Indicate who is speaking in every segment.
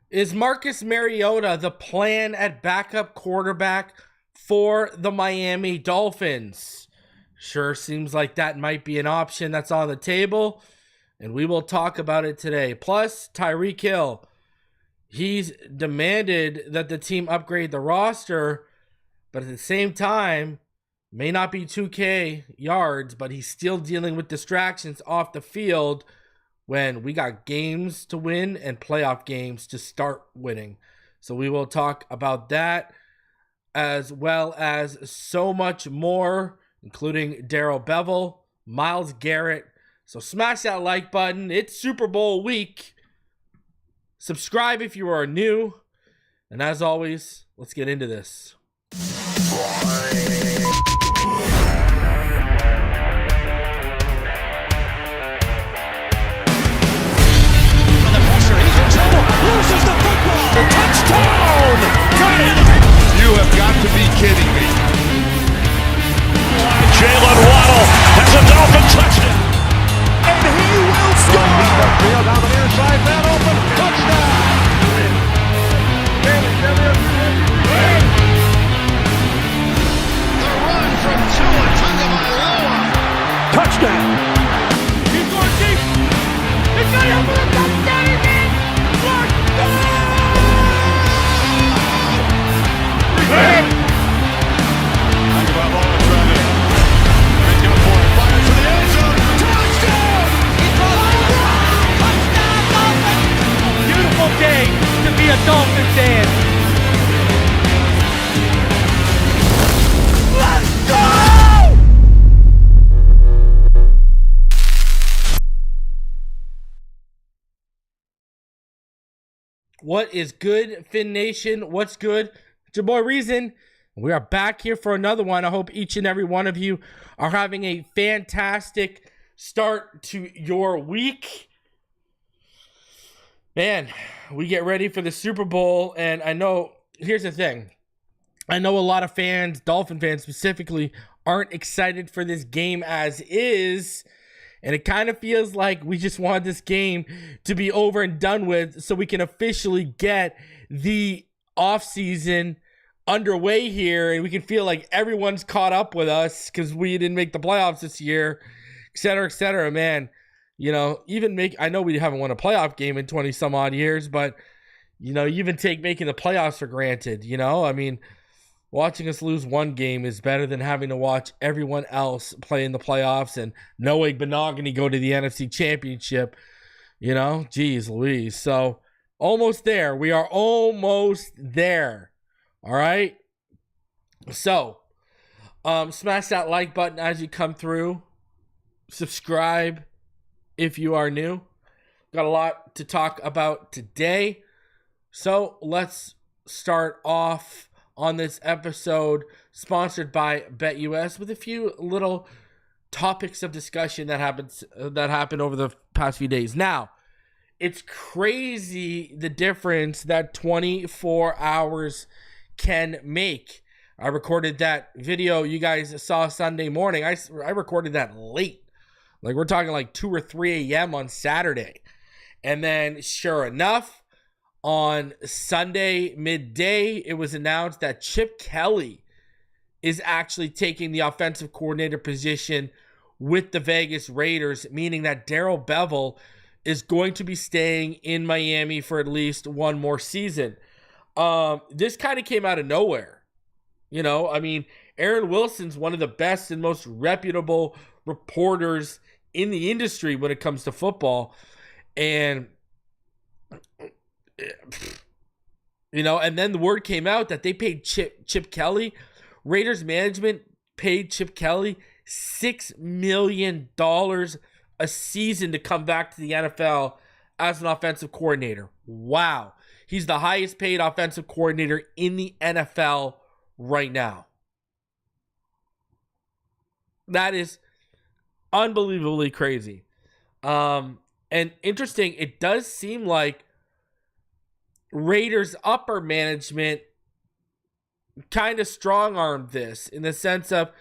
Speaker 1: Is Marcus Mariota the plan at backup quarterback for the Miami Dolphins? Sure seems like that might be an option that's on the table, and we will talk about it today. Plus, Tyreek Hill, he's demanded that the team upgrade the roster, but at the same time, may not be 2K yards, but he's still dealing with distractions off the field when we got games to win and playoff games to start winning. So we will talk about that as well as so much more, including Darrell Bevell, Myles, Garrett. So smash that like button. It's Super Bowl week. Subscribe if you are new. And as always, let's get into this.
Speaker 2: Loses the football. Touchdown! Got it!
Speaker 3: You have got to be kidding me.
Speaker 2: Jalen Waddle has a Dolphin touchdown. And he will score!
Speaker 3: Field down the near side, man open. Touchdown!
Speaker 4: The run from Tua Tagovailoa.
Speaker 2: Touchdown!
Speaker 4: He's going deep. It's going to be a touchdown again.
Speaker 1: Beautiful day to be a Dolphin fan.
Speaker 2: Let's go!
Speaker 1: What is good, Fin Nation? What's good? It's your boy Reason. We are back here for another one. I hope each and every one of you are having a fantastic start to your week. Man, we get ready for the Super Bowl, and I know, here's the thing. I know a lot of fans, Dolphin fans specifically, aren't excited for this game as is. And it kind of feels like we just want this game to be over and done with so we can officially get the offseason underway here. And we can feel like everyone's caught up with us because we didn't make the playoffs this year, et cetera, man. You know, I know we haven't won a playoff game in 20 some odd years, but, you know, you even take making the playoffs for granted, you know? I mean, watching us lose one game is better than having to watch everyone else play in the playoffs and Noah Benogany go to the NFC Championship. You know, geez Louise. So, almost there. We are almost there. All right? So, smash that like button as you come through. Subscribe if you are new. Got a lot to talk about today. So, let's start off on this episode sponsored by BetUS with a few little topics of discussion that happened over the past few days. Now, it's crazy the difference that 24 hours can make. I recorded that video you guys saw Sunday morning. I recorded that late. Like, we're talking like 2 or 3 a.m. on Saturday. And then, sure enough, on Sunday midday, it was announced that Chip Kelly is actually taking the offensive coordinator position with the Vegas Raiders, meaning that Darrell Bevell is going to be staying in Miami for at least one more season. This kind of came out of nowhere. You know, I mean, Aaron Wilson's one of the best and most reputable reporters in the industry when it comes to football. And you know, and then the word came out that they paid Chip Kelly. Raiders management paid Chip Kelly $6 million a season to come back to the NFL as an offensive coordinator. Wow. He's the highest paid offensive coordinator in the NFL right now. That is unbelievably crazy. And interesting, it does seem like Raiders upper management kind of strong-armed this in the sense of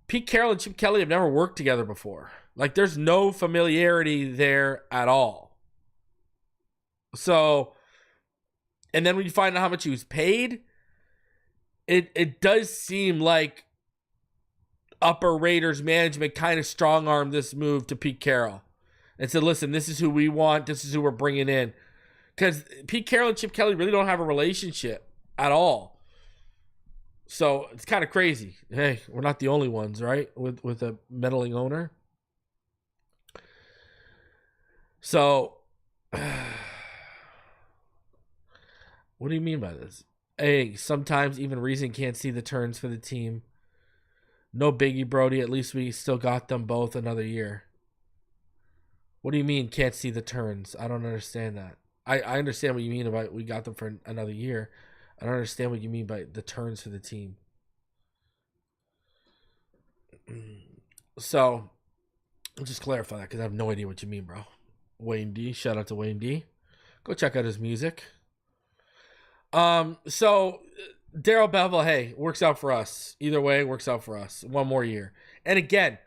Speaker 1: Pete Carroll and Chip Kelly have never worked together before. Like, there's no familiarity there at all. So, And then when you find out how much he was paid, it does seem like upper Raiders management kind of strong-armed this move to Pete Carroll and said, listen, this is who we want. This is who we're bringing in. Because Pete Carroll and Chip Kelly really don't have a relationship at all. So it's kind of crazy. Hey, we're not the only ones, right? With a meddling owner. So, what do you mean by this? Hey, sometimes even reason can't see the turns for the team. No biggie, Brody. At least we still got them both another year. What do you mean can't see the turns? I don't understand that. I understand what you mean about we got them for another year. I don't understand what you mean by the turns for the team. So, I'll just clarify that because I have no idea what you mean, bro. Wayne D. Shout out to Wayne D. Go check out his music. So Darrell Bevell, hey, works out for us. Either way, works out for us. One more year. And again,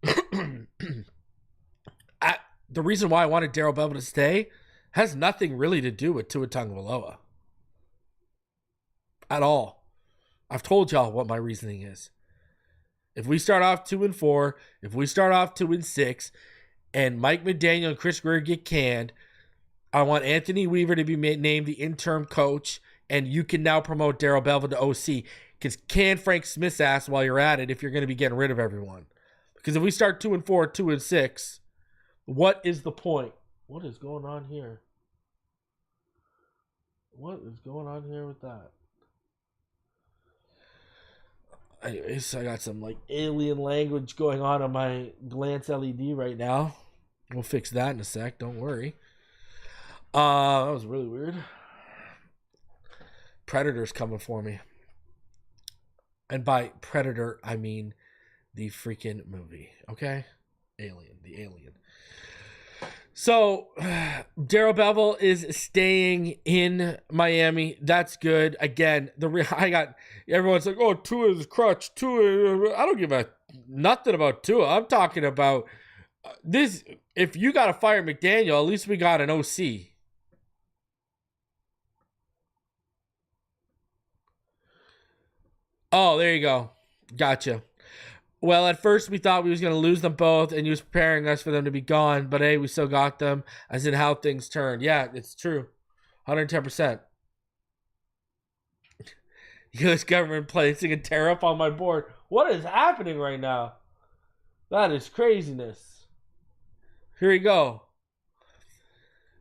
Speaker 1: the reason why I wanted Darrell Bevell to stay has nothing really to do with Tua Tagovailoa. At all. I've told y'all what my reasoning is. If we start off 2-4, if we start off 2-6, and Mike McDaniel and Chris Greer get canned, I want Anthony Weaver to be named the interim coach, and you can now promote Darrell Bevell to OC. Because can Frank Smith's ass while you're at it if you're going to be getting rid of everyone. Because if we start 2-4, 2-6, what is the point? What is going on here? What is going on here with that? Anyways, I got some like alien language going on my glance LED right now. We'll fix that in a sec. Don't worry. That was really weird. Predator's coming for me. And by Predator, I mean the freaking movie. Okay? Alien. The Alien. So, Darrell Bevell is staying in Miami. That's good. Again, everyone's like, oh, Tua is crutch. Tua, I don't give a nothing about Tua. I'm talking about this. If you got to fire McDaniel, at least we got an OC. Oh, there you go. Gotcha. Well, at first we thought we was going to lose them both, and he was preparing us for them to be gone. But, hey, we still got them, as in how things turned. Yeah, it's true. 110%. U.S. government placing a tariff on my board. What is happening right now? That is craziness. Here we go.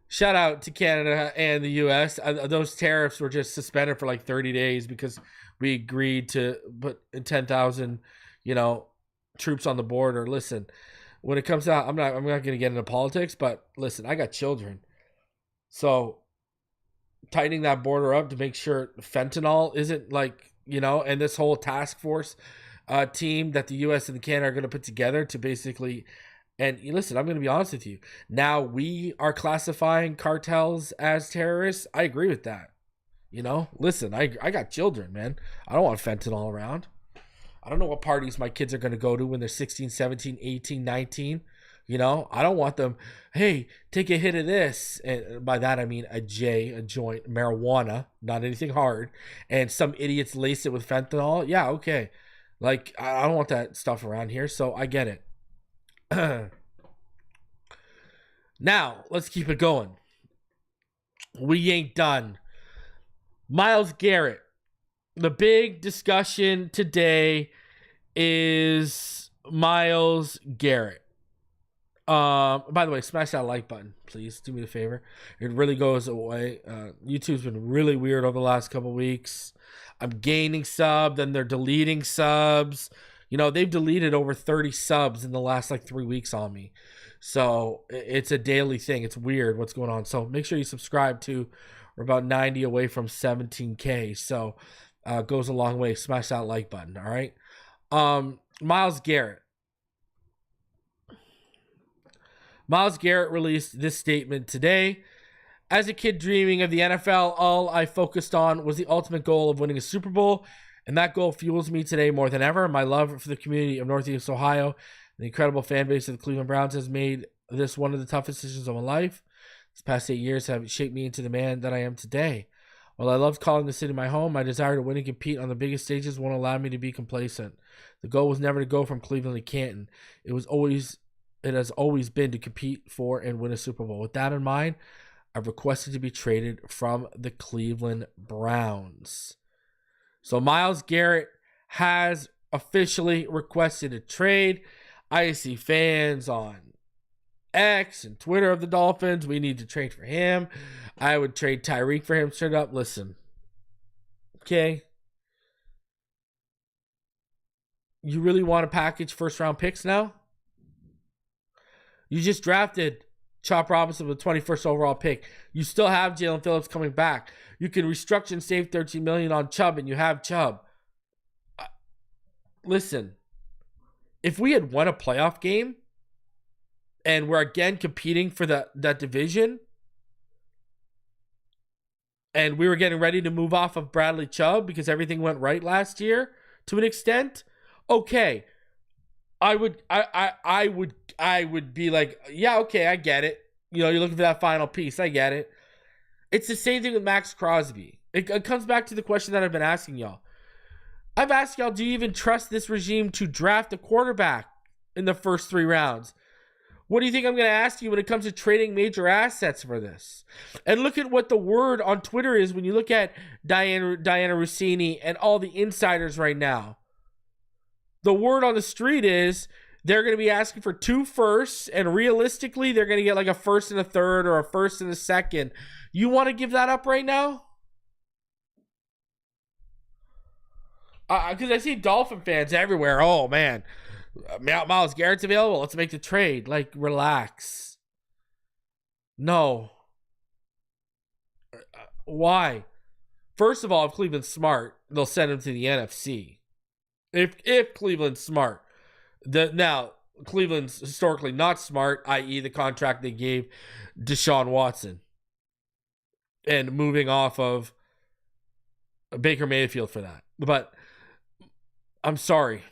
Speaker 1: Shout out to Canada and the U.S. Those tariffs were just suspended for like 30 days because we agreed to put 10,000, troops on the border. Listen, when it comes out, I'm not going to get into politics, but listen, I got children. So tightening that border up to make sure fentanyl isn't and this whole task force team that the U.S. and Canada are going to put together to basically, and listen, I'm going to be honest with you. Now we are classifying cartels as terrorists. I agree with that. Listen, I got children, man. I don't want fentanyl around. I don't know what parties my kids are going to go to when they're 16, 17, 18, 19. I don't want them, hey, take a hit of this. And by that, I mean a joint, marijuana, not anything hard. And some idiots lace it with fentanyl. Yeah, okay. Like, I don't want that stuff around here, so I get it. Now, let's keep it going. We ain't done. Myles Garrett. The big discussion today is Myles Garrett. By the way, smash that like button, please. Do me a favor. It really goes away. YouTube's been really weird over the last couple weeks. I'm gaining subs, then they're deleting subs. They've deleted over 30 subs in the last 3 weeks on me. So it's a daily thing. It's weird what's going on. So make sure you subscribe to. We're about 90 away from 17K. So goes a long way. Smash that like button. All right. Myles Garrett. Myles Garrett released this statement today. As a kid dreaming of the NFL, all I focused on was the ultimate goal of winning a Super Bowl, and that goal fuels me today more than ever. My love for the community of Northeast Ohio and the incredible fan base of the Cleveland Browns has made this one of the toughest decisions of my life. These past 8 years have shaped me into the man that I am today. While I love calling the city my home, my desire to win and compete on the biggest stages won't allow me to be complacent. The goal was never to go from Cleveland to Canton. It has always been to compete for and win a Super Bowl. With that in mind, I've requested to be traded from the Cleveland Browns. So Myles Garrett has officially requested a trade. I see fans on X and Twitter of the Dolphins. We need to trade for him. I would trade Tyreek for him straight up. Listen. Okay. You really want to package first round picks now? You just drafted Chop Robinson with 21st overall pick. You still have Jalen Phillips coming back. You can restructure and save $13 million on Chubb, and you have Chubb. Listen, if we had won a playoff game and we're again competing for that division, and we were getting ready to move off of Bradley Chubb because everything went right last year to an extent, okay, I would be like, yeah, okay, I get it. You know, you're looking for that final piece. I get it. It's the same thing with Max Crosby. It comes back to the question that I've been asking y'all. I've asked y'all, do you even trust this regime to draft a quarterback in the first 3 rounds? What do you think I'm going to ask you when it comes to trading major assets for this? And look at what the word on Twitter is when you look at Diana Rossini and all the insiders right now. The word on the street is they're going to be asking for 2 firsts, and realistically, they're going to get like a first and a third or a first and a second. You want to give that up right now? Because I see Dolphin fans everywhere. Oh, man. Myles Garrett's available. Let's make the trade. Like, relax. No. Why? First of all, if Cleveland's smart, they'll send him to the NFC. If Cleveland's smart. Now, Cleveland's historically not smart, i.e. the contract they gave Deshaun Watson. And moving off of Baker Mayfield for that. But I'm sorry.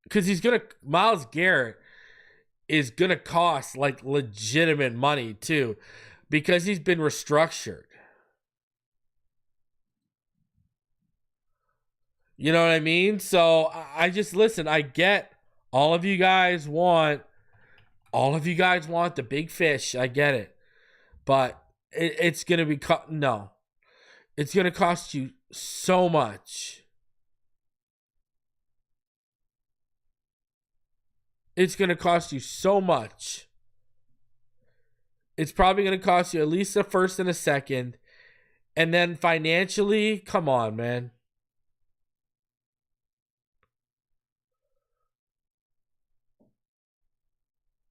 Speaker 1: Because Myles Garrett is going to cost like legitimate money too. Because he's been restructured. You know what I mean? So I just, listen, I get all of you guys want the big fish. I get it. But it's going to be, no. It's going to cost you so much. It's going to cost you so much. It's probably going to cost you at least a first and a second. And then financially, come on, man.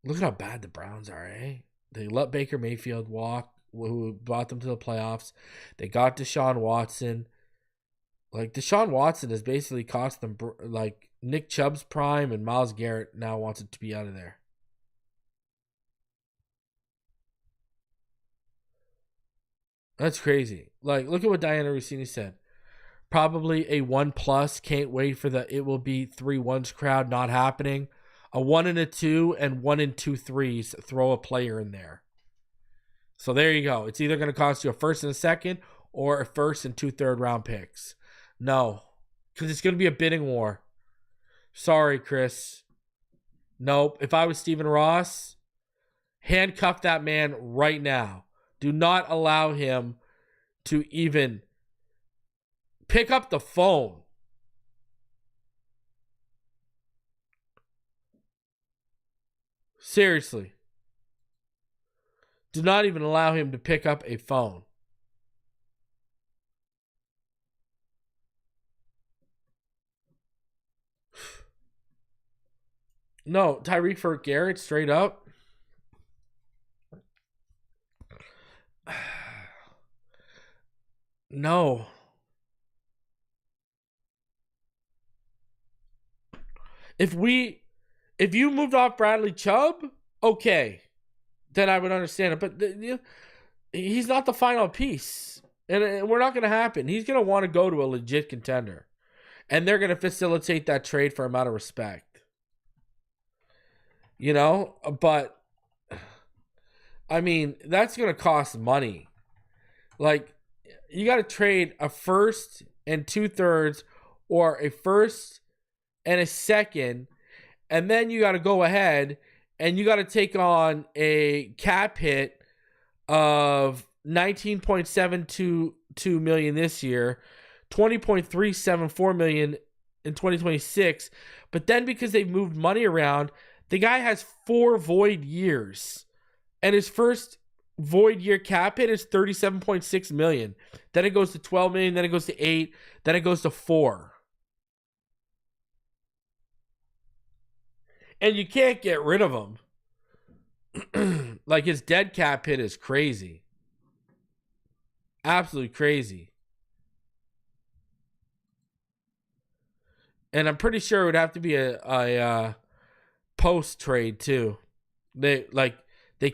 Speaker 1: Look at how bad the Browns are, eh? They let Baker Mayfield walk, who brought them to the playoffs. They got Deshaun Watson. Like, Deshaun Watson has basically cost them, like, Nick Chubb's prime, and Myles Garrett now wants it to be out of there. That's crazy. Like, look at what Diana Rossini said. Probably a 1+. Can't wait for the it will be 3 1s crowd. Not happening. A 1 and a 2 and 1 and 2 3s. Throw a player in there. So there you go. It's either going to cost you a first and a second or a first and 2 third-round picks. No. Because it's going to be a bidding war. Sorry, Chris. Nope. If I was Stephen Ross, handcuff that man right now. Do not allow him to even pick up the phone. Seriously. Do not even allow him to pick up a phone. No, Tyreek for Garrett, straight up. No. If you moved off Bradley Chubb, okay, then I would understand it. But he's not the final piece. And we're not going to happen. He's going to want to go to a legit contender. And they're going to facilitate that trade for him out of respect. You know? But, I mean, that's going to cost money. Like, you got to trade a first and 2/3 or a first and a second, and then you got to go ahead and you got to take on a cap hit of $19.722 million this year, $20.374 million in 2026. But then because they've moved money around, the guy has 4 void years, and his first void year cap hit is $37.6 million. Then it goes to $12 million, then it goes to $8 million, then it goes to $4 million. And you can't get rid of him. Like, his dead cap hit is crazy. Absolutely crazy. And I'm pretty sure it would have to be a post trade too. They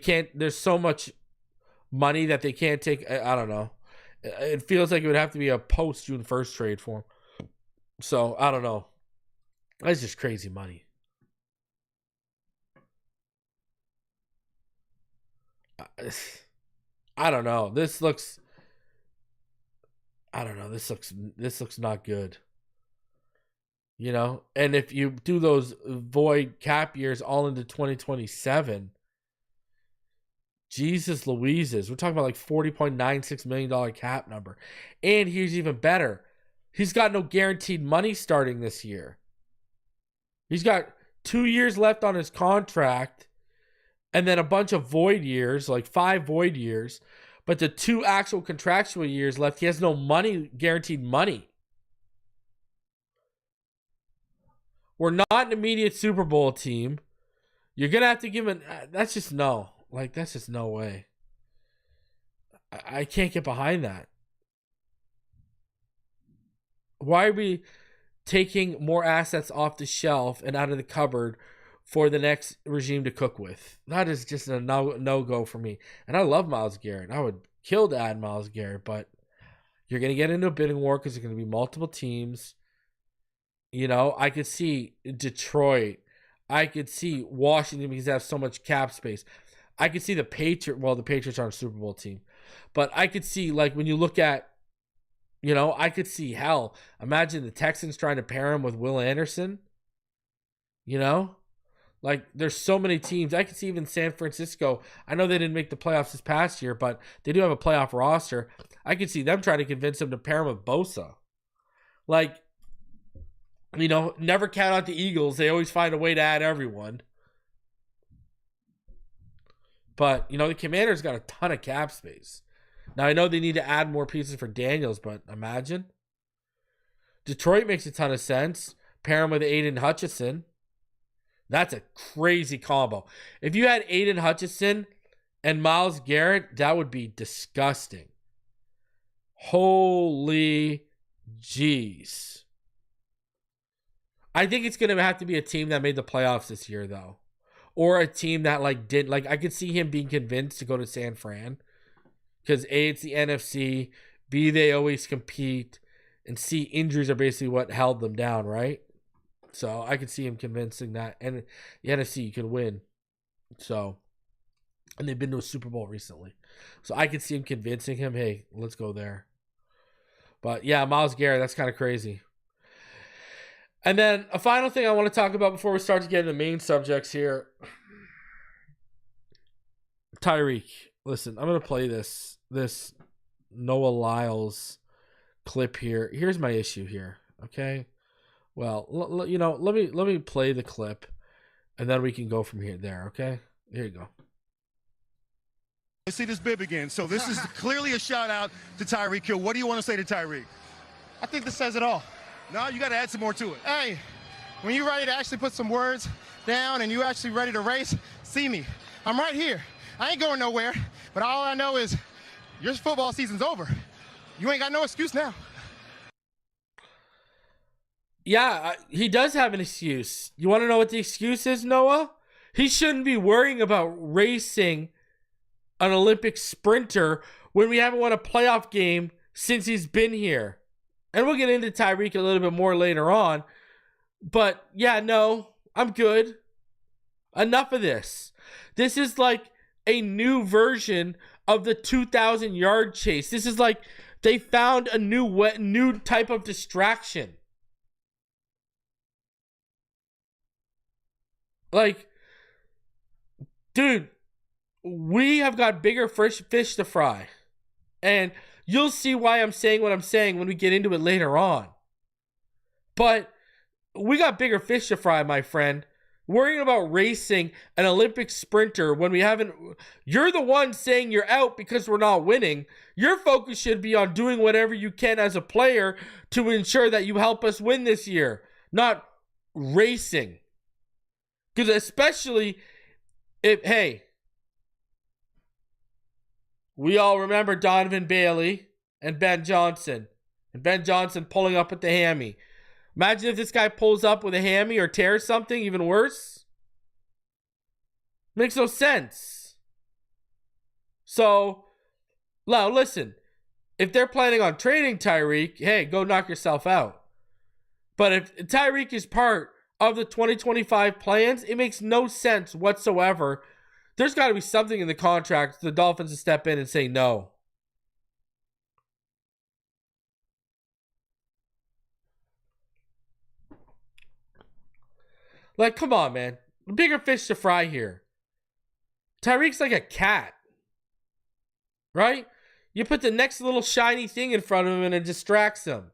Speaker 1: can't, there's so much money that they can't take. I don't know. It feels like it would have to be a post June 1st trade for him. So I don't know. That's just crazy money. I don't know. This looks not good. You know, and if you do those void cap years all into 2027, Jesus Louises, we're talking about like $40.96 million cap number. And here's even better. He's got no guaranteed money starting this year. He's got 2 years left on his contract and then a bunch of void years, like 5 void years. But the 2 actual contractual years left, he has no money, guaranteed money. We're not an immediate Super Bowl team. You're going to have to give him, that's just no. Like, that's just no way. I can't get behind that. Why are we taking more assets off the shelf and out of the cupboard for the next regime to cook with? That is just a no-go for me. And I love Myles Garrett. I would kill to add Myles Garrett, but you're going to get into a bidding war because there's going to be multiple teams. You know, I could see Detroit. I could see Washington because they have so much cap space. I could see the Patriots. Well, the Patriots aren't a Super Bowl team. But I could see, like, when you look at, you know, I could see, hell, imagine the Texans trying to pair him with Will Anderson. You know? Like, there's so many teams. I could see even San Francisco. I know they didn't make the playoffs this past year, but they do have a playoff roster. I could see them trying to convince him to pair him with Bosa. Like, you know, never count out the Eagles. They always find a way to add everyone. But, you know, the Commanders got a ton of cap space. Now, I know they need to add more pieces for Daniels, but imagine. Detroit makes a ton of sense. Pair him with Aiden Hutchinson. That's a crazy combo. If you had Aiden Hutchinson and Myles Garrett, that would be disgusting. Holy jeez. I think it's going to have to be a team that made the playoffs this year, though. Or a team that, like, did, like, I could see him being convinced to go to San Fran. Because A, it's the NFC. B, they always compete. And C, injuries are basically what held them down, right? So I could see him convincing that. And the NFC, you can win. So, and they've been to a Super Bowl recently. So I could see him convincing him, hey, let's go there. But yeah, Myles Garrett, that's kind of crazy. And then a final thing I want to talk about before we start to get into the main subjects here. Tyreek. Listen, I'm going to play this Noah Lyles clip here. Here's my issue here, okay? Well, you know, let me play the clip, and then we can go from there, okay? Here you go.
Speaker 5: I see this bib again. So this is clearly a shout out to Tyreek Hill. What do you want to say to Tyreek?
Speaker 6: I think this says it all.
Speaker 5: No, you got to add some more to it.
Speaker 6: Hey, when you're ready to actually put some words down and you're actually ready to race, see me. I'm right here. I ain't going nowhere, but all I know is your football season's over. You ain't got no excuse now.
Speaker 1: Yeah, he does have an excuse. You want to know what the excuse is, Noah? He shouldn't be worrying about racing an Olympic sprinter when we haven't won a playoff game since he's been here. And we'll get into Tyreek a little bit more later on. But yeah, no, I'm good. Enough of this. This is like a new version of the 2,000 yard chase. This is like they found a new type of distraction. Like, dude, we have got bigger fish to fry. And you'll see why I'm saying what I'm saying when we get into it later on. But we got bigger fish to fry, my friend. Worrying about racing an Olympic sprinter when we haven't... You're the one saying you're out because we're not winning. Your focus should be on doing whatever you can as a player to ensure that you help us win this year, not racing. Because especially if, hey, we all remember Donovan Bailey and Ben Johnson. And Ben Johnson pulling up with the hammy. Imagine if this guy pulls up with a hammy or tears something, even worse. Makes no sense. So, now listen. If they're planning on trading Tyreek, hey, go knock yourself out. But if Tyreek is part of the 2025 plans, it makes no sense whatsoever. There's got to be something in the contract for the Dolphins to step in and say no. Like, come on, man. Bigger fish to fry here. Tyreek's like a cat. Right? You put the next little shiny thing in front of him and it distracts him.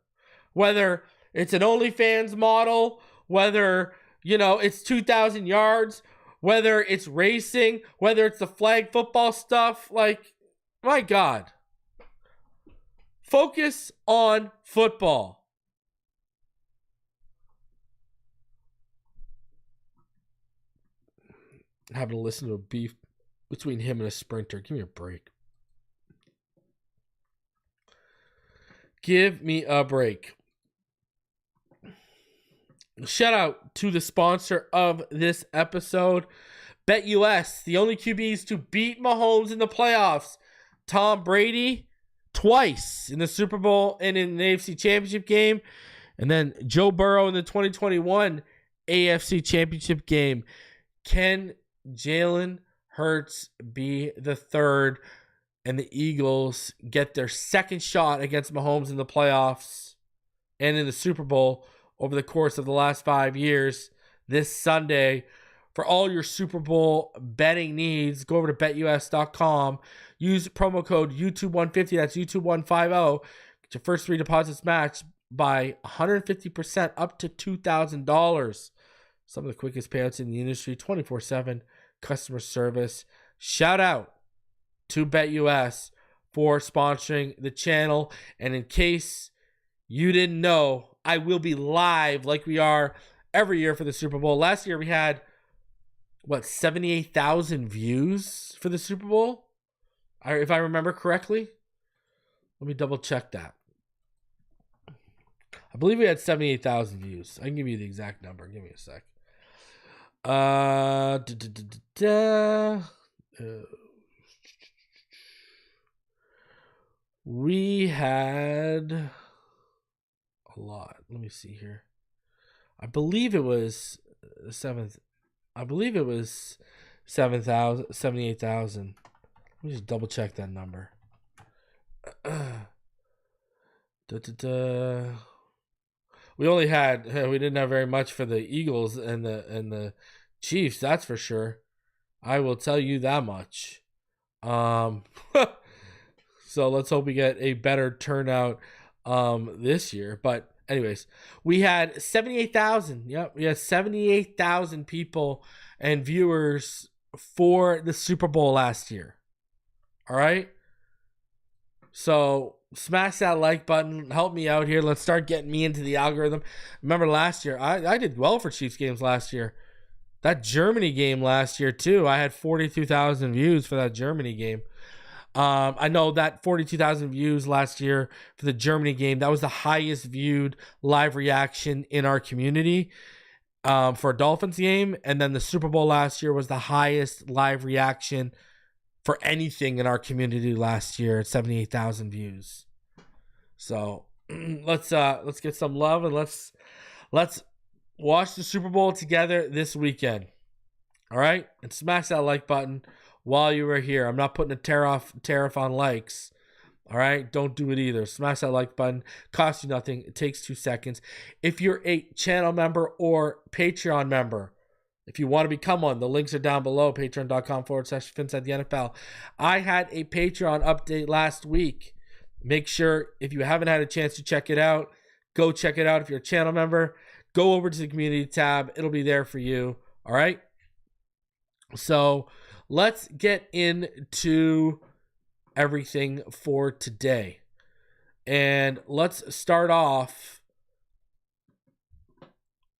Speaker 1: Whether it's an OnlyFans model, whether, it's 2,000 yards, whether it's racing, whether it's the flag football stuff. Like, my God. Focus on football. Having to listen to a beef between him and a sprinter. Give me a break. Give me a break. Shout out to the sponsor of this episode, BetUS, the only QBs to beat Mahomes in the playoffs. Tom Brady twice in the Super Bowl and in the AFC Championship game. And then Joe Burrow in the 2021 AFC Championship game. Can Jalen Hurts be the third and the Eagles get their second shot against Mahomes in the playoffs and in the Super Bowl over the course of the last 5 years this Sunday? For all your Super Bowl betting needs, go over to betus.com. Use promo code YouTube150. That's YouTube150. Get your first 3 deposits matched by 150% up to $2,000. Some of the quickest payouts in the industry, 24/7 customer service. Shout out to BetUS for sponsoring the channel. And in case you didn't know, I will be live like we are every year for the Super Bowl. Last year we had, 78,000 views for the Super Bowl? If I remember correctly. Let me double check that. I believe we had 78,000 views. I can give you the exact number. Give me a sec. We had a lot. Let me see here. I believe it was 78,000. Let me just double check that number. We didn't have very much for the Eagles and the Chiefs, that's for sure. I will tell you that much. So let's hope we get a better turnout this year. But anyways, we had 78,000. Yep, we had 78,000 people and viewers for the Super Bowl last year. All right? So smash that like button. Help me out here. Let's start getting me into the algorithm. Remember last year, I did well for Chiefs games last year. That Germany game last year, too. I had 42,000 views for that Germany game. I know that 42,000 views last year for the Germany game, that was the highest viewed live reaction in our community for a Dolphins game. And then the Super Bowl last year was the highest live reaction for anything in our community last year at 78,000 views. So let's get some love and let's watch the Super Bowl together this weekend. All right? And smash that like button. while you were here. I'm not putting a tariff on likes. All right, don't do it either. Smash that like button. Costs you nothing. It takes 2 seconds. If you're a channel member or Patreon member, if you want to become one, the links are down below. Patreon.com/Phinside The NFL. I had a Patreon update last week. Make sure if you haven't had a chance to check it out, go check it out. If you're a channel member, go over to the community tab. It'll be there for you. All right. So let's get into everything for today. And let's start off.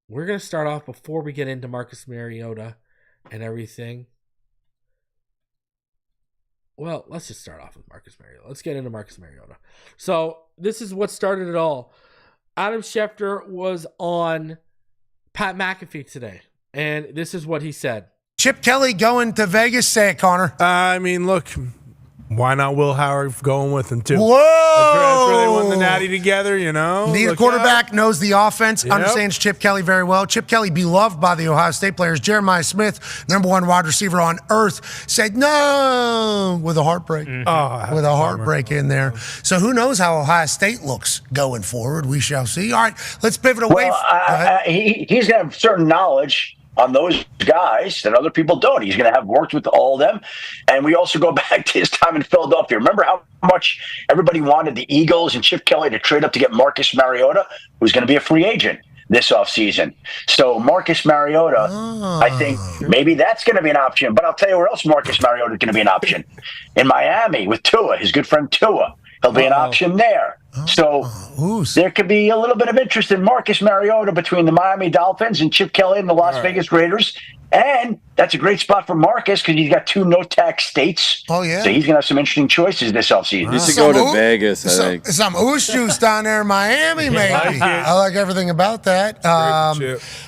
Speaker 1: We're going to start off before we get into Marcus Mariota and everything. Well, let's just start off with Marcus Mariota. Let's get into Marcus Mariota. So this is what started it all. Adam Schefter was on Pat McAfee today, and this is what he said.
Speaker 7: Chip Kelly going to Vegas. Say it, Connor.
Speaker 8: I mean, look, why not Will Howard going with him, too?
Speaker 7: Whoa!
Speaker 8: That's where they won the Natty together, you know?
Speaker 7: Need a quarterback, knows the offense, understands Chip Kelly very well. Chip Kelly, beloved by the Ohio State players. Jeremiah Smith, #1 wide receiver on earth, said no with a heartbreak.
Speaker 8: Oh,
Speaker 7: with a heartbreak in there. So who knows how Ohio State looks going forward. We shall see. All right, let's pivot away.
Speaker 9: Well, he's going to have certain knowledge on those guys that other people don't. He's going to have worked with all of them. And we also go back to his time in Philadelphia. Remember how much everybody wanted the Eagles and Chip Kelly to trade up to get Marcus Mariota, who's going to be a free agent this offseason. So Marcus Mariota, I think maybe that's going to be an option. But I'll tell you where else Marcus Mariota is going to be an option. In Miami with Tua, his good friend Tua. He'll be an option there. So there could be a little bit of interest in Marcus Mariota between the Miami Dolphins and Chip Kelly and the Las Vegas Raiders. And that's a great spot for Marcus because he's got 2 no-tax states.
Speaker 7: Oh, yeah.
Speaker 9: So he's going to have some interesting choices this offseason.
Speaker 10: He should go to Vegas, I think.
Speaker 7: Some ooze juice down there in Miami, maybe. I like everything about that.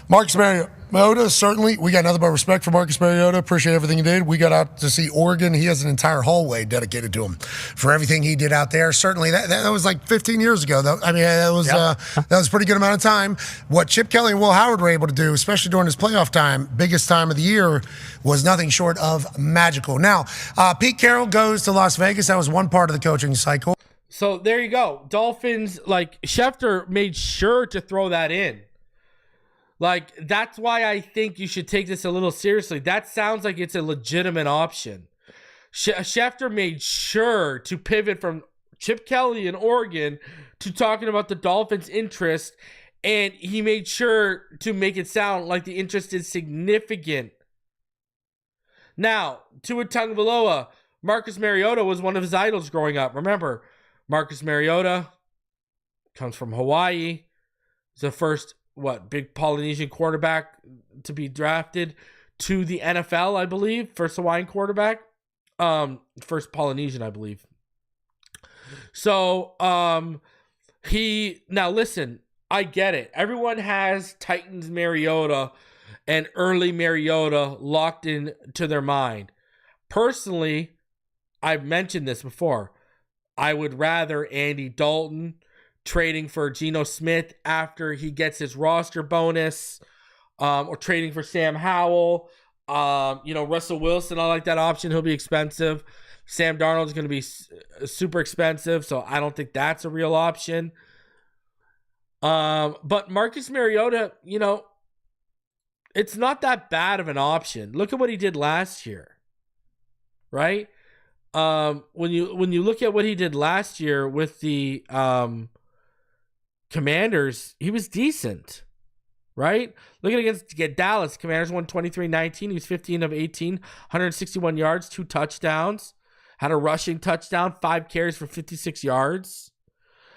Speaker 7: Marcus Mariota, certainly. We got nothing but respect for Marcus Mariota. Appreciate everything he did. We got out to see Oregon. He has an entire hallway dedicated to him for everything he did out there. Certainly, that was like 15 years ago, though. I mean, that was a pretty good amount of time. What Chip Kelly and Will Howard were able to do, especially during his playoff time, biggest time of the year, was nothing short of magical. Now, Pete Carroll goes to Las Vegas. That was one part of the coaching cycle.
Speaker 1: So there you go. Dolphins, like, Schefter made sure to throw that in. Like, that's why I think you should take this a little seriously. That sounds like it's a legitimate option. Schefter made sure to pivot from Chip Kelly in Oregon to talking about the Dolphins' interest, and he made sure to make it sound like the interest is significant. Now, Tua Tagovailoa, Marcus Mariota was one of his idols growing up. Remember, Marcus Mariota comes from Hawaii. He's the first big Polynesian quarterback to be drafted to the NFL, I believe. First Hawaiian quarterback. First Polynesian, I believe. So, now listen, I get it. Everyone has Titans Mariota and early Mariota locked into their mind. Personally, I've mentioned this before. I would rather Andy Dalton trading for Geno Smith after he gets his roster bonus, or trading for Sam Howell. Russell Wilson, I like that option. He'll be expensive. Sam Darnold's going to be super expensive, so I don't think that's a real option. But Marcus Mariota, it's not that bad of an option. Look at what he did last year, right? When you look at what he did last year with the Commanders, he was decent, right? Look at against Dallas. Commanders won 23-19. He was 15 of 18, 161 yards, 2 touchdowns. Had a rushing touchdown, 5 carries for 56 yards.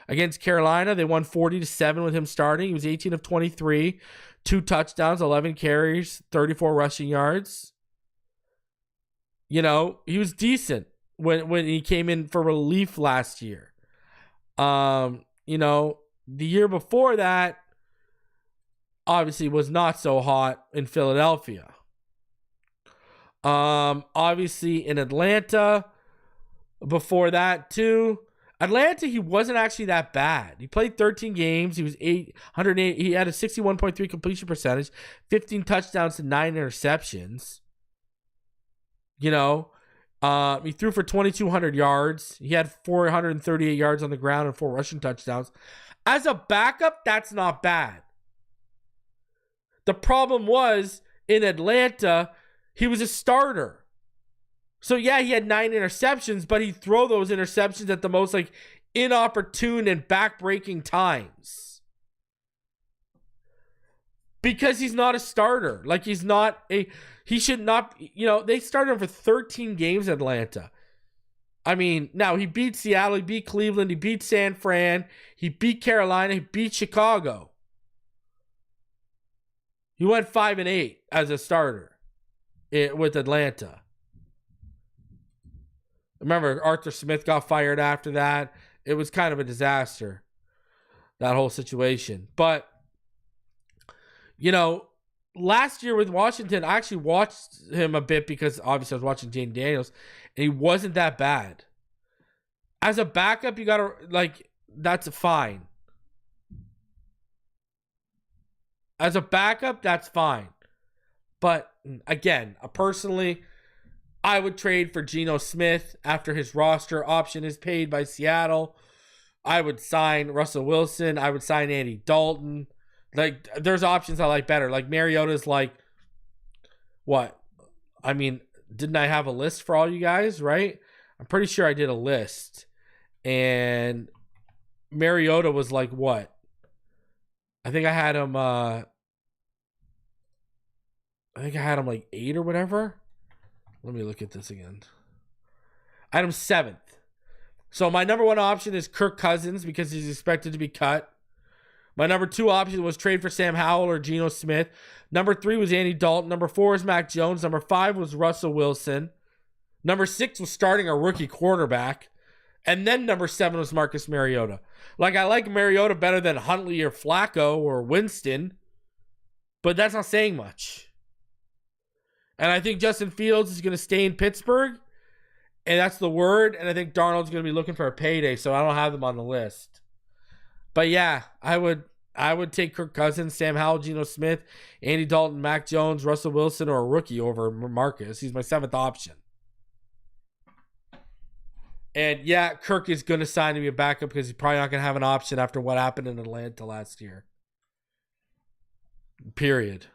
Speaker 1: Against Carolina, they won 40-7 with him starting. He was 18 of 23, 2 touchdowns, 11 carries, 34 rushing yards. He was decent when he came in for relief last year. The year before that, obviously, was not so hot in Philadelphia. Obviously, in Atlanta, before that, too. Atlanta, he wasn't actually that bad. He played 13 games. He was 108. He had a 61.3 completion percentage, 15 touchdowns to 9 interceptions. He threw for 2,200 yards. He had 438 yards on the ground and 4 rushing touchdowns. As a backup, that's not bad. The problem was, in Atlanta, he was a starter. So, yeah, he had 9 interceptions, but he'd throw those interceptions at the most, like, inopportune and back-breaking times. Because he's not a starter. Like, he should not, they started him for 13 games in Atlanta. I mean, now he beat Seattle, he beat Cleveland, he beat San Fran, he beat Carolina, he beat Chicago. He went 5-8 as a starter with Atlanta. Remember, Arthur Smith got fired after that. It was kind of a disaster, that whole situation. But, last year with Washington, I actually watched him a bit because obviously I was watching Jane Daniels, and he wasn't that bad. As a backup, you got to, that's fine. As a backup, that's fine. But, again, personally, I would trade for Geno Smith after his roster option is paid by Seattle. I would sign Russell Wilson. I would sign Andy Dalton. There's options I like better. Mariota's what? I mean, didn't I have a list for all you guys, right? I'm pretty sure I did a list. And Mariota was what? I think I had him, 8 or whatever. Let me look at this again. I had him 7th. So my number 1 option is Kirk Cousins because he's expected to be cut. My number 2 option was trade for Sam Howell or Geno Smith. Number 3 was Andy Dalton. Number 4 is Mac Jones. Number 5 was Russell Wilson. Number 6 was starting a rookie quarterback. And then number 7 was Marcus Mariota. I like Mariota better than Huntley or Flacco or Winston. But that's not saying much. And I think Justin Fields is going to stay in Pittsburgh. And that's the word. And I think Darnold's going to be looking for a payday. So I don't have them on the list. But yeah, I would take Kirk Cousins, Sam Howell, Geno Smith, Andy Dalton, Mac Jones, Russell Wilson, or a rookie over Marcus. He's my 7th option. And yeah, Kirk is going to sign to be a backup because he's probably not going to have an option after what happened in Atlanta last year. Period.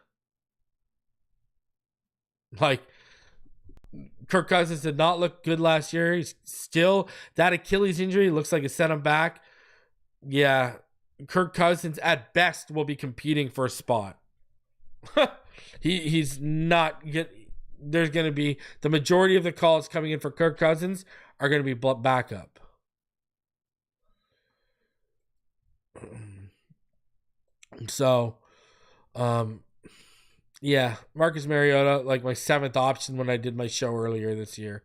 Speaker 1: Kirk Cousins did not look good last year. He's still, that Achilles injury looks like it set him back. Yeah, Kirk Cousins at best will be competing for a spot. He's not there's going to be the majority of the calls coming in for Kirk Cousins are going to be backup. So, yeah, Marcus Mariota, my 7th option when I did my show earlier this year.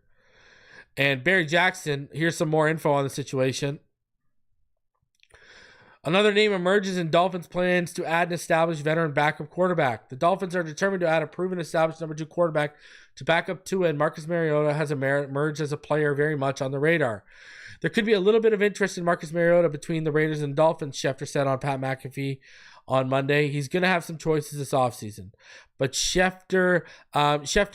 Speaker 1: And Barry Jackson, here's some more info on the situation. Another name emerges in Dolphins' plans to add an established veteran backup quarterback. The Dolphins are determined to add a proven established number 2 quarterback to back up Tua, and Marcus Mariota has emerged as a player very much on the radar. There could be a little bit of interest in Marcus Mariota between the Raiders and Dolphins, Schefter said on Pat McAfee on Monday. He's going to have some choices this offseason. But Schefter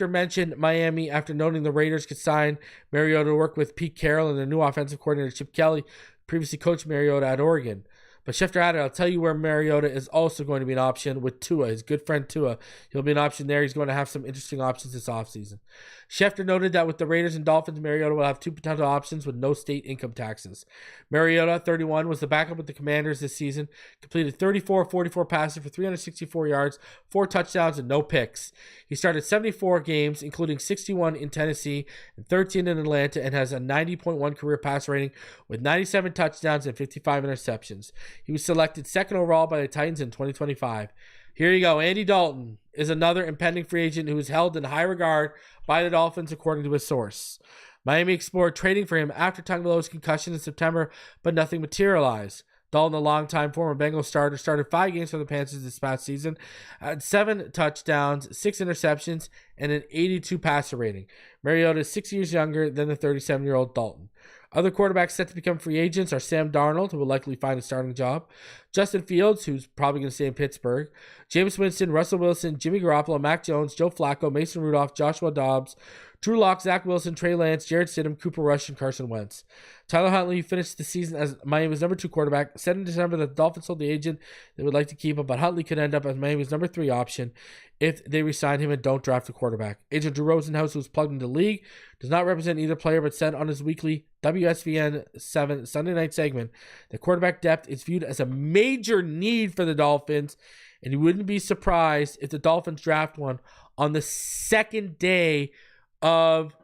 Speaker 1: mentioned Miami after noting the Raiders could sign Mariota to work with Pete Carroll and their new offensive coordinator Chip Kelly, previously coached Mariota at Oregon. But Schefter added, I'll tell you where Mariota is also going to be an option with Tua, his good friend Tua. He'll be an option there. He's going to have some interesting options this offseason. Schefter noted that with the Raiders and Dolphins, Mariota will have 2 potential options with no state income taxes. Mariota, 31, was the backup with the Commanders this season, completed 44 passes for 364 yards, 4 touchdowns, and no picks. He started 74 games, including 61 in Tennessee and 13 in Atlanta, and has a 90.1 career pass rating with 97 touchdowns and 55 interceptions. He was selected 2nd overall by the Titans in 2025. Here you go. Andy Dalton is another impending free agent who is held in high regard by the Dolphins, according to a source. Miami explored trading for him after Tagovailoa's concussion in September, but nothing materialized. Dalton, a longtime former Bengals starter, started 5 games for the Panthers this past season, had 7 touchdowns, 6 interceptions, and an 82 passer rating. Mariota is 6 years younger than the 37-year-old Dalton. Other quarterbacks set to become free agents are Sam Darnold, who will likely find a starting job, Justin Fields, who's probably going to stay in Pittsburgh, Jameis Winston, Russell Wilson, Jimmy Garoppolo, Mac Jones, Joe Flacco, Mason Rudolph, Joshua Dobbs, Drew Lock, Zach Wilson, Trey Lance, Jared Stidham, Cooper Rush, and Carson Wentz. Tyler Huntley finished the season as Miami's number 2 quarterback. Said in December that the Dolphins told the agent they would like to keep him, but Huntley could end up as Miami's number 3 option if they resign him and don't draft a quarterback. Agent Drew Rosenhaus, who was plugged into the league, does not represent either player, but said on his weekly WSVN 7 Sunday night segment that quarterback depth is viewed as a major need for the Dolphins, and he wouldn't be surprised if the Dolphins draft one on the second day of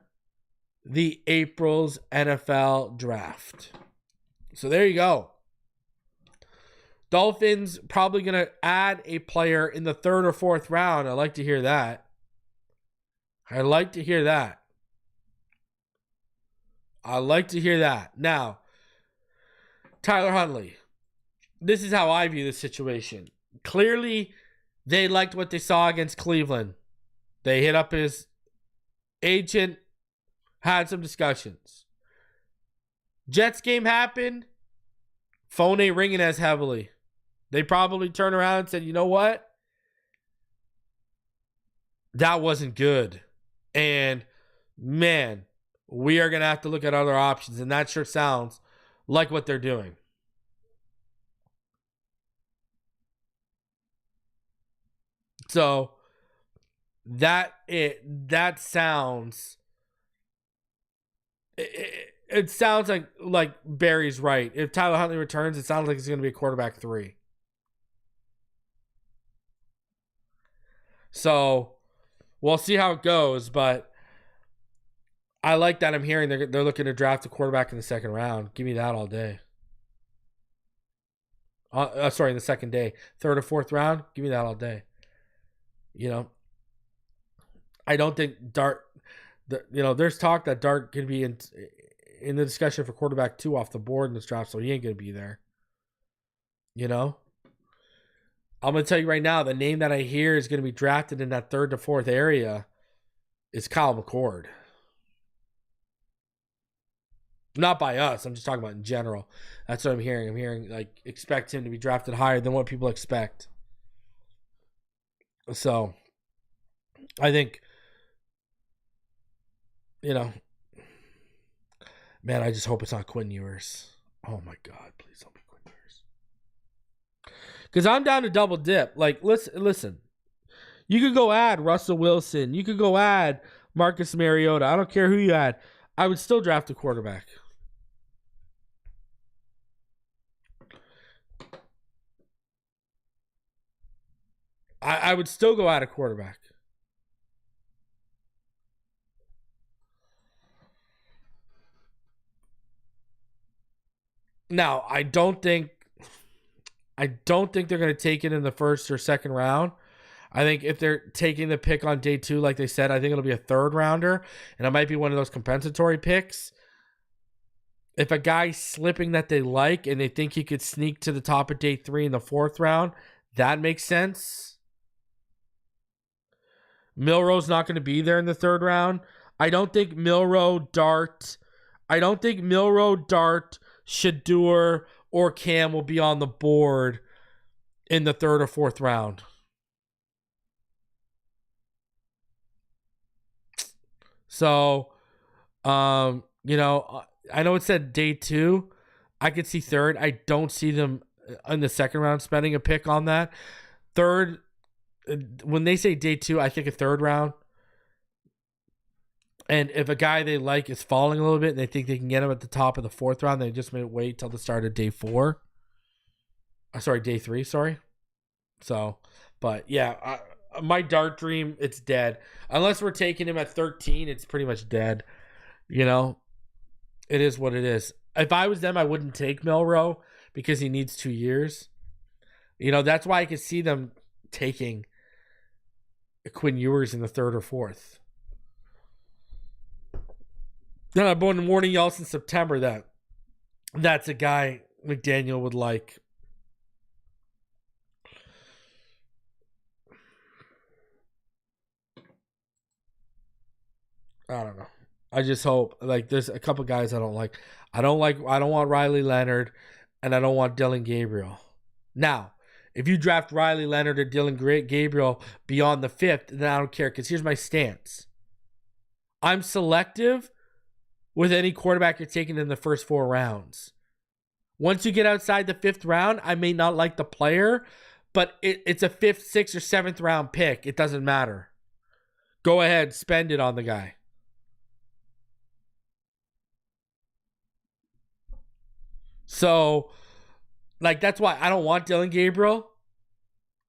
Speaker 1: the April's NFL draft. So there you go. Dolphins probably going to add a player in the 3rd or 4th round. I'd like to hear that. I'd like to hear that. Now, Tyler Huntley. This is how I view the situation. Clearly, they liked what they saw against Cleveland. They hit up his agent, had some discussions. Jets game happened. Phone ain't ringing as heavily. They probably turned around and said, you know what? That wasn't good. And man, we are going to have to look at other options. And that sure sounds like what they're doing. So that sounds it sounds like Barry's right. If Tyler Huntley returns, it sounds like it's going to be a quarterback 3. So we'll see how it goes, but I like that I'm hearing they're looking to draft a quarterback in the 2nd round. Give me that all day. In the second day. 3rd or 4th round, give me that all day. You know, I don't think Dart, there's talk that Dart could be in the discussion for quarterback 2 off the board in this draft, so he ain't going to be there. You know? I'm going to tell you right now, the name that I hear is going to be drafted in that 3rd to 4th area is Kyle McCord. Not by us. I'm just talking about in general. That's what I'm hearing. I'm hearing, expect him to be drafted higher than what people expect. So, I think, man, I just hope it's not Quinn Ewers. Oh my God, please don't be Quinn Ewers. Because I'm down to double dip. Listen. You could go add Russell Wilson. You could go add Marcus Mariota. I don't care who you add. I would still draft a quarterback. I would still go out a quarterback. Now, I don't think they're going to take it in the 1st or 2nd round. I think if they're taking the pick on day 2, like they said, I think it'll be a 3rd rounder, and it might be one of those compensatory picks. If a guy's slipping that they like and they think he could sneak to the top of day 3 in the 4th round, that makes sense. Milroe's not going to be there in the 3rd round. I don't think Milroe, Dart, Shador, or Cam will be on the board in the 3rd or 4th round. So, I know it said day 2. I could see 3rd. I don't see them in the 2nd round spending a pick on that. 3rd, when they say day 2, I think a 3rd round. And if a guy they like is falling a little bit and they think they can get him at the top of the 4th round, they just may wait till the start of day 4. Day 3, sorry. So, but yeah, my Dart dream, it's dead. Unless we're taking him at 13, it's pretty much dead. It is what it is. If I was them, I wouldn't take Milroe because he needs 2 years. That's why I could see them taking Quinn Ewers in the 3rd or 4th. Then I've been warning y'all since September that that's a guy McDaniel would like. I don't know. I just hope, there's a couple guys I don't like. I don't want Riley Leonard, and I don't want Dylan Gabriel. Now, if you draft Riley Leonard or Dylan Gabriel beyond the 5th, then I don't care, because here's my stance. I'm selective with any quarterback you're taking in the first 4 rounds. Once you get outside the 5th round, I may not like the player, but it's a 5th, 6th, or 7th round pick. It doesn't matter. Go ahead, spend it on the guy. So, like, that's why I don't want Dylan Gabriel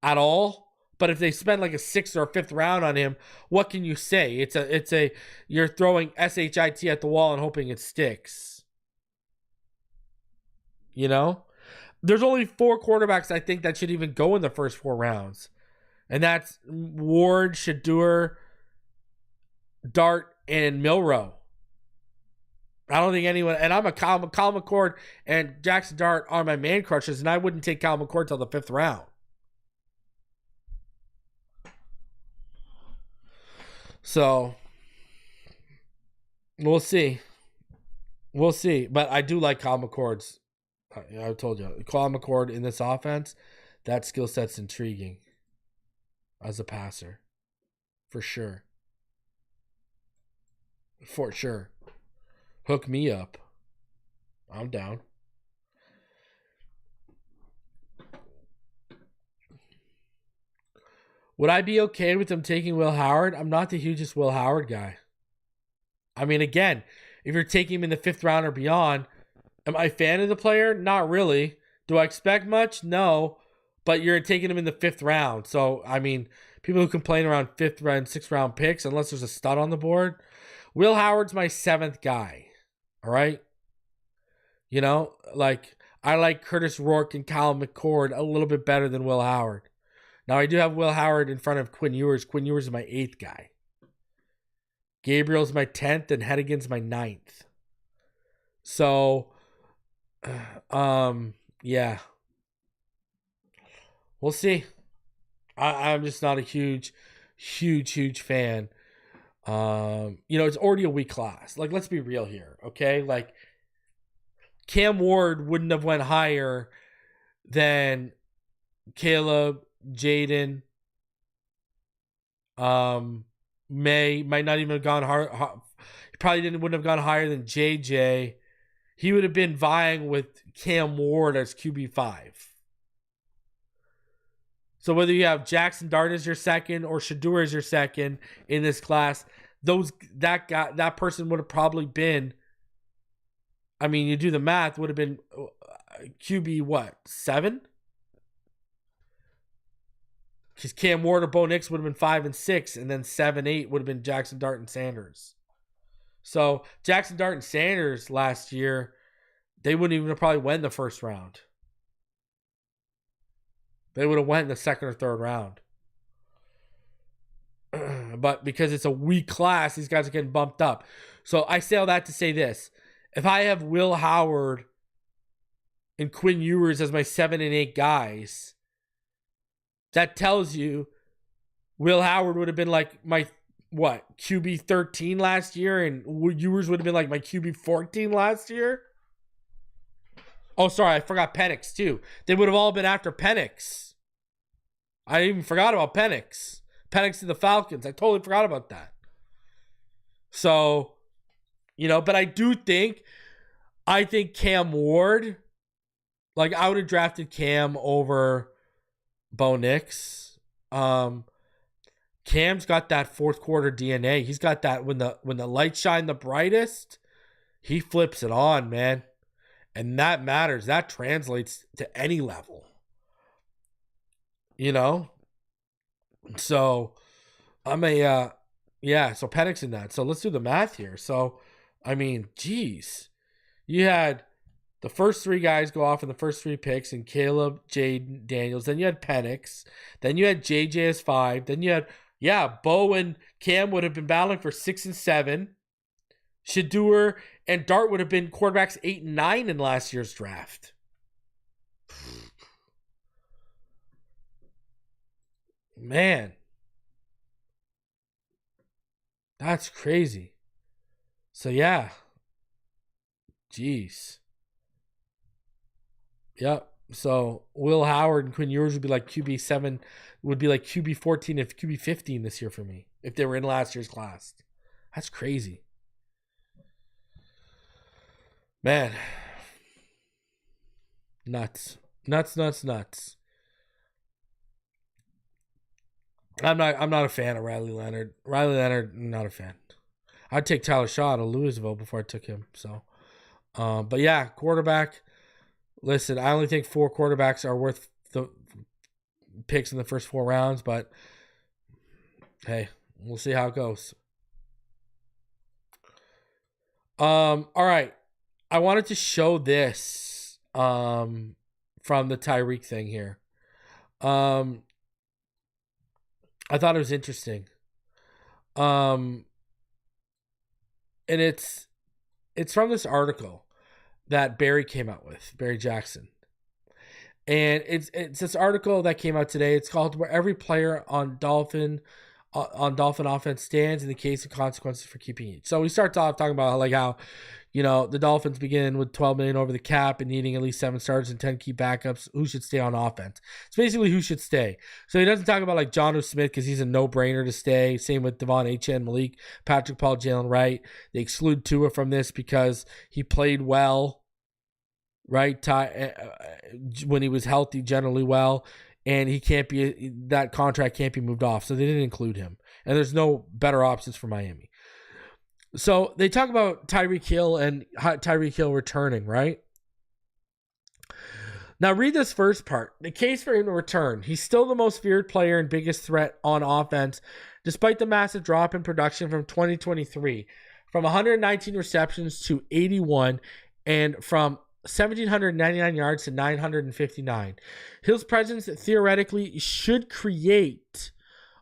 Speaker 1: at all. But if they spend like a 6th or a 5th round on him, what can you say? It's a you're throwing shit at the wall and hoping it sticks. You know? There's only 4 quarterbacks I think that should even go in the first 4 rounds. And that's Ward, Shedeur, Dart, and Milroe. I don't think anyone, and I'm a Kyle McCord and Jackson Dart are my man crushes, and I wouldn't take Kyle McCord till the 5th round. So, we'll see. We'll see. But I do like Kyle McCord's. I told you. Kyle McCord in this offense, that skill set's intriguing as a passer. For sure. For sure. Hook me up. I'm down. Would I be okay with them taking Will Howard? I'm not the hugest Will Howard guy. I mean, again, if you're taking him in the 5th round or beyond, am I a fan of the player? Not really. Do I expect much? No. But you're taking him in the 5th round. So, I mean, people who complain around 5th round, 6th round picks, unless there's a stud on the board, Will Howard's my 7th guy. All right? You know, like, I like Curtis Rourke and Kyle McCord a little bit better than Will Howard. Now, I do have Will Howard in front of Quinn Ewers. Quinn Ewers is my 8th guy. Gabriel's my 10th, and Hedigan's my 9th. So, yeah. We'll see. I'm just not a huge fan. You know, it's already a weak class. Like, let's be real here, okay? Like, Cam Ward wouldn't have went higher than Caleb, Jaden, might not even have gone hard. He probably wouldn't have gone higher than JJ. He would have been vying with Cam Ward as QB5. So whether you have Jackson Dart as your second or Shedeur as your second in this class, that person would have probably been. I mean, you do the math, would have been QB what, 7? Because Cam Ward or Bo Nix would have been 5 and 6, and then 7, 8 would have been Jackson Dart and Sanders. So Jackson Dart and Sanders last year, they wouldn't even have probably went the first round. They would have went in the 2nd or 3rd round. But because it's a weak class, these guys are getting bumped up. So I say all that to say this. If I have Will Howard and Quinn Ewers as my 7 and 8 guys, that tells you Will Howard would have been like my, QB 13 last year, and Ewers would have been like my QB 14 last year. Oh, sorry, I forgot Penix too. They would have all been after Penix. I even forgot about Penix. Penix to the Falcons. I totally forgot about that. So, you know, but I think Cam Ward, like, I would have drafted Cam over Bo Nix. Cam's got that 4th quarter DNA. He's got that when the lights shine the brightest, he flips it on, man. And that matters. That translates to any level. You know? So I'm so Penix in that. So let's do the math here. So, I mean, geez. You had the first 3 guys go off in the first 3 picks, and Caleb, Jade, Daniels. Then you had Penix. Then you had JJ as 5. Then you had, Bo and Cam would have been battling for 6 and 7. Shedeur and Dart would have been quarterbacks 8 and 9 in last year's draft. Man. That's crazy. So, yeah. Jeez. Yep. So Will Howard and Quinn Ewers would be like QB7, would be like QB14 and QB15 this year for me if they were in last year's class. That's crazy. Man. Nuts. Nuts. I'm not a fan of Riley Leonard. Not a fan. I'd take Tyler Shaw out of Louisville before I took him. So, but yeah, quarterback. Listen, I only think 4 quarterbacks are worth the picks in the first 4 rounds, but hey, we'll see how it goes. All right. I wanted to show this from the Tyreek thing here. I thought it was interesting. And it's from this article that Barry came out with, Barry Jackson. And it's this article that came out today. It's called "Where Every Player on Dolphin Offense Stands in the Case of Consequences for Keeping Each." So we start talking about how the Dolphins begin with $12 million over the cap and needing at least 7 starters and 10 key backups. Who should stay on offense? It's basically who should stay. So he doesn't talk about like Jonnu Smith because he's a no-brainer to stay. Same with Devon Achane, Malik, Patrick Paul, Jalen Wright. They exclude Tua from this because he played well, right? When he was healthy, generally well. And that contract can't be moved off. So they didn't include him. And there's no better options for Miami. So they talk about Tyreek Hill and Tyreek Hill returning, right? Now read this first part. The case for him to return. He's still the most feared player and biggest threat on offense, despite the massive drop in production from 2023, from 119 receptions to 81, and from 1,799 yards to 959. Hill's presence theoretically should create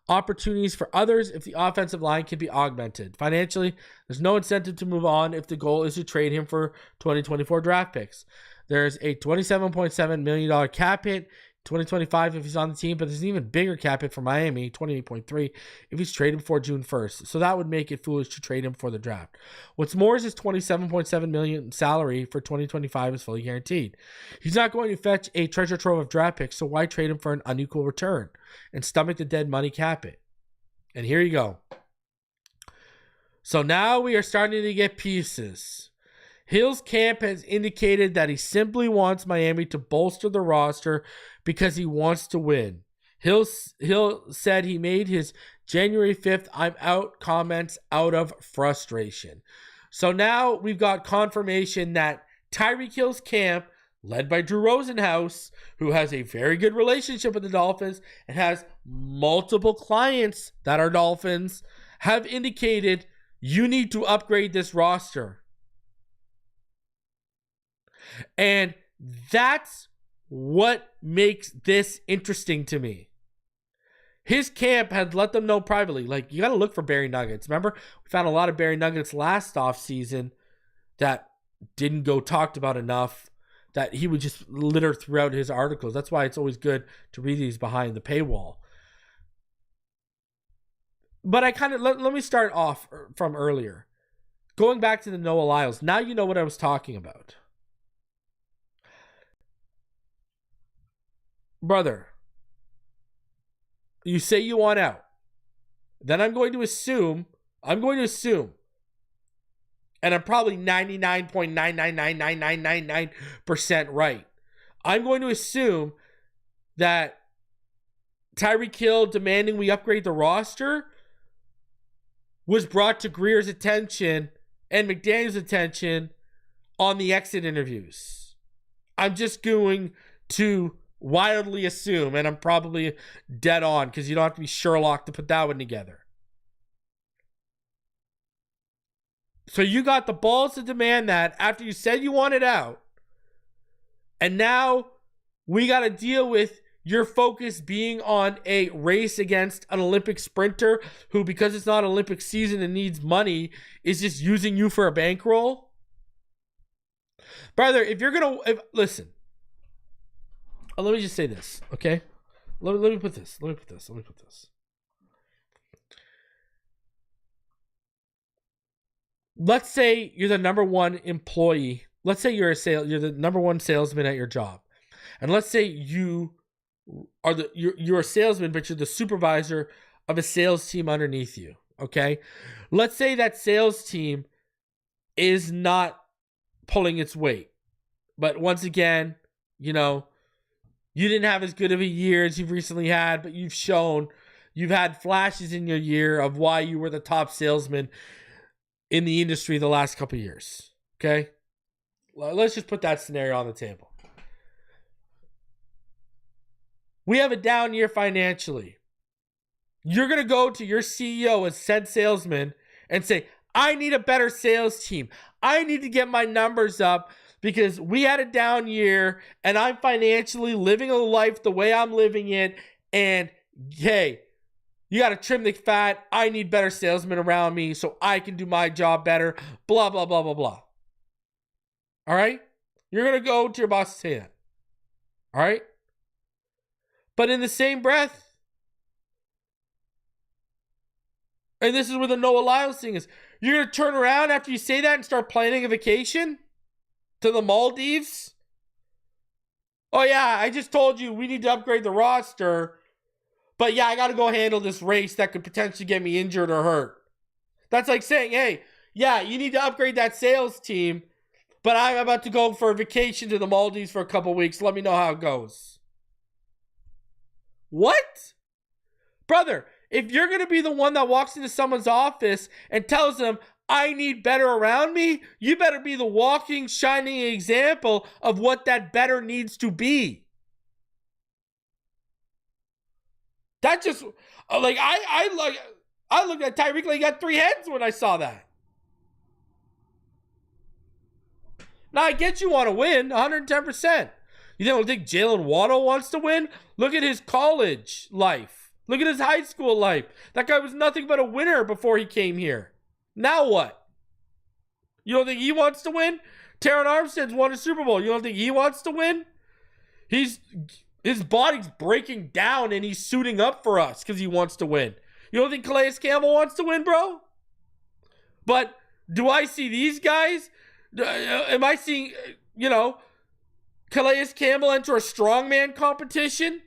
Speaker 1: opportunities for others if the offensive line can be augmented. Financially, there's no incentive to move on if the goal is to trade him for 2024 draft picks. There's a $27.7 million cap hit 2025 if he's on the team, but there's an even bigger cap hit for Miami, 28.3 if he's traded before June 1st. So that would make it foolish to trade him for the draft. What's more is his $27.7 million salary for 2025 is fully guaranteed. He's not going to fetch a treasure trove of draft picks, so why trade him for an unequal return and stomach the dead money cap hit? And here you go. So now we are starting to get pieces. Hill's camp has indicated that he simply wants Miami to bolster the roster because he wants to win. Hill said he made his January 5th "I'm out" comments out of frustration. So now we've got confirmation that Tyreek Hill's camp, led by Drew Rosenhaus, who has a very good relationship with the Dolphins and has multiple clients that are Dolphins, have indicated you need to upgrade this roster. And that's what makes this interesting to me. His camp had let them know privately, like, you got to look for Barry Nuggets. Remember, we found a lot of Barry Nuggets last offseason that didn't go talked about enough, that he would just litter throughout his articles. That's why it's always good to read these behind the paywall. But I kind of, let me start off from earlier. Going back to the Noah Lyles, now you know what I was talking about. Brother, you say you want out. Then I'm going to assume, and I'm probably 99.9999999% right. I'm going to assume that Tyreek Hill demanding we upgrade the roster was brought to Greer's attention and McDaniel's attention on the exit interviews. I'm just going to wildly assume, and I'm probably dead on because you don't have to be Sherlock to put that one together. So you got the balls to demand that after you said you wanted out, and now we got to deal with your focus being on a race against an Olympic sprinter who, because it's not Olympic season and needs money, is just using you for a bankroll? Brother, if you're going to... Listen. Let me just say this, okay? Let me put this. Let's say you're the number one employee. Let's say you're the number one salesman at your job. And let's say you're a salesman, but you're the supervisor of a sales team underneath you. okay? Let's say that sales team is not pulling its weight. But once again, you know, you didn't have as good of a year as you've recently had, but you've shown, you've had flashes in your year of why you were the top salesman in the industry the last couple of years, okay? Let's just put that scenario on the table. We have a down year financially. You're going to go to your CEO as said salesman and say, I need a better sales team. I need to get my numbers up because we had a down year and I'm financially living a life the way I'm living it. And hey, you got to trim the fat. I need better salesmen around me so I can do my job better. Blah, blah, blah, blah, blah. All right? You're going to go to your boss and say that. All right? But in the same breath, and this is where the Noah Lyles thing is, you're going to turn around after you say that and start planning a vacation to the Maldives? Oh, yeah, I just told you we need to upgrade the roster. But, yeah, I got to go handle this race that could potentially get me injured or hurt. That's like saying, hey, yeah, you need to upgrade that sales team, but I'm about to go for a vacation to the Maldives for a couple weeks. Let me know how it goes. What? Brother, if you're going to be the one that walks into someone's office and tells them, I need better around me, you better be the walking, shining example of what that better needs to be. That just, like, I looked at Tyreek like he got 3 heads when I saw that. Now, I get you want to win, 110%. You don't think Jalen Waddle wants to win? Look at his college life. Look at his high school life. That guy was nothing but a winner before he came here. Now what? You don't think he wants to win? Terron Armstead's won a Super Bowl. You don't think he wants to win? His body's breaking down and he's suiting up for us because he wants to win. You don't think Calais Campbell wants to win, bro? But do I see these guys? Am I seeing, you know, Calais Campbell enter a strongman competition?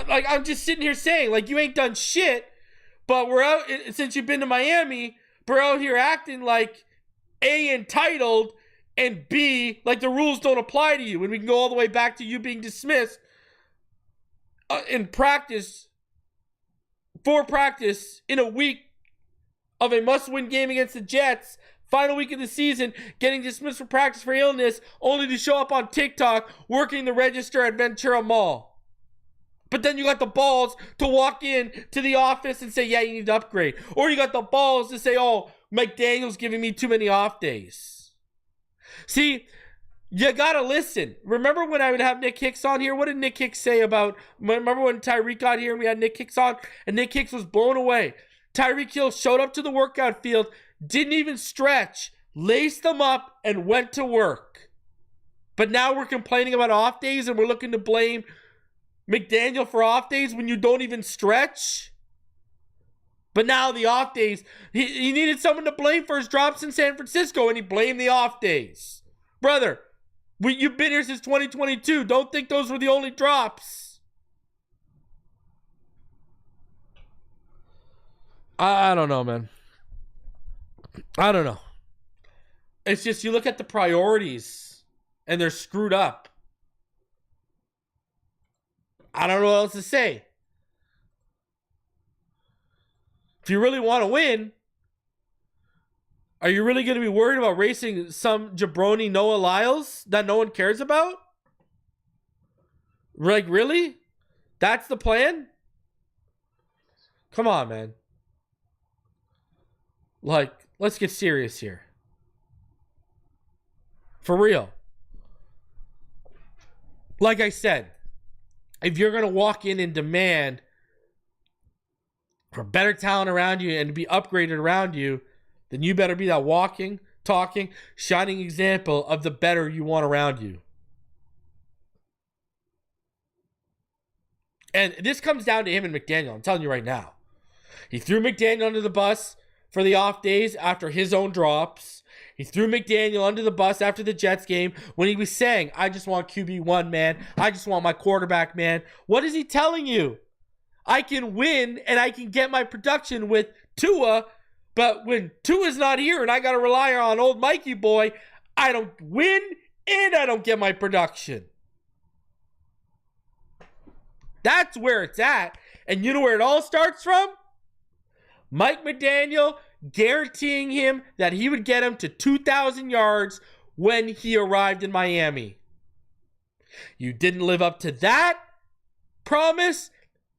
Speaker 1: Like, I'm just sitting here saying, like, you ain't done shit, but we're out, since you've been to Miami, we're out here acting like A, entitled, and B, like the rules don't apply to you. And we can go all the way back to you being dismissed in practice, for practice, in a week of a must-win game against the Jets, final week of the season, getting dismissed for practice for illness, only to show up on TikTok working the register at Ventura Mall. But then you got the balls to walk in to the office and say, yeah, you need to upgrade. Or you got the balls to say, oh, McDaniel's giving me too many off days. See, you got to listen. Remember when I would have Nick Hicks on here? What did Nick Hicks say about, remember when Tyreek got here and we had Nick Hicks on? And Nick Hicks was blown away. Tyreek Hill showed up to the workout field, didn't even stretch, laced them up, and went to work. But now we're complaining about off days and we're looking to blame McDaniel for off days when you don't even stretch. But now the off days, he needed someone to blame for his drops in San Francisco, and he blamed the off days. Brother, you've been here since 2022. Don't think those were the only drops. I don't know, man. I don't know. It's just you look at the priorities, and they're screwed up. I don't know what else to say. If you really want to win, are you really going to be worried about racing some jabroni Noah Lyles that no one cares about? Like, really? That's the plan? Come on, man. Like, let's get serious here. For real. Like I said, if you're going to walk in and demand for better talent around you and to be upgraded around you, then you better be that walking, talking, shining example of the better you want around you. And this comes down to him and McDaniel. I'm telling you right now. He threw McDaniel under the bus for the off days after his own drops. He threw McDaniel under the bus after the Jets game when he was saying, I just want QB1, man. I just want my quarterback, man. What is he telling you? I can win and I can get my production with Tua, but when Tua's not here and I got to rely on old Mikey boy, I don't win and I don't get my production. That's where it's at. And you know where it all starts from? Mike McDaniel guaranteeing him that he would get him to 2,000 yards when he arrived in Miami. You didn't live up to that promise,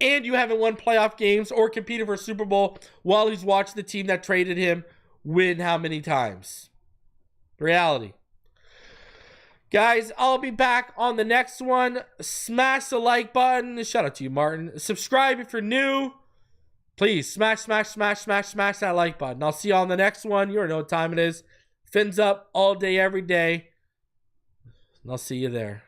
Speaker 1: and you haven't won playoff games or competed for a Super Bowl while he's watched the team that traded him win how many times? Reality. Guys, I'll be back on the next one. Smash the like button. Shout out to you, Martin. Subscribe if you're new. Please, smash that like button. I'll see you on the next one. You already know what time it is. Fins up all day, every day. And I'll see you there.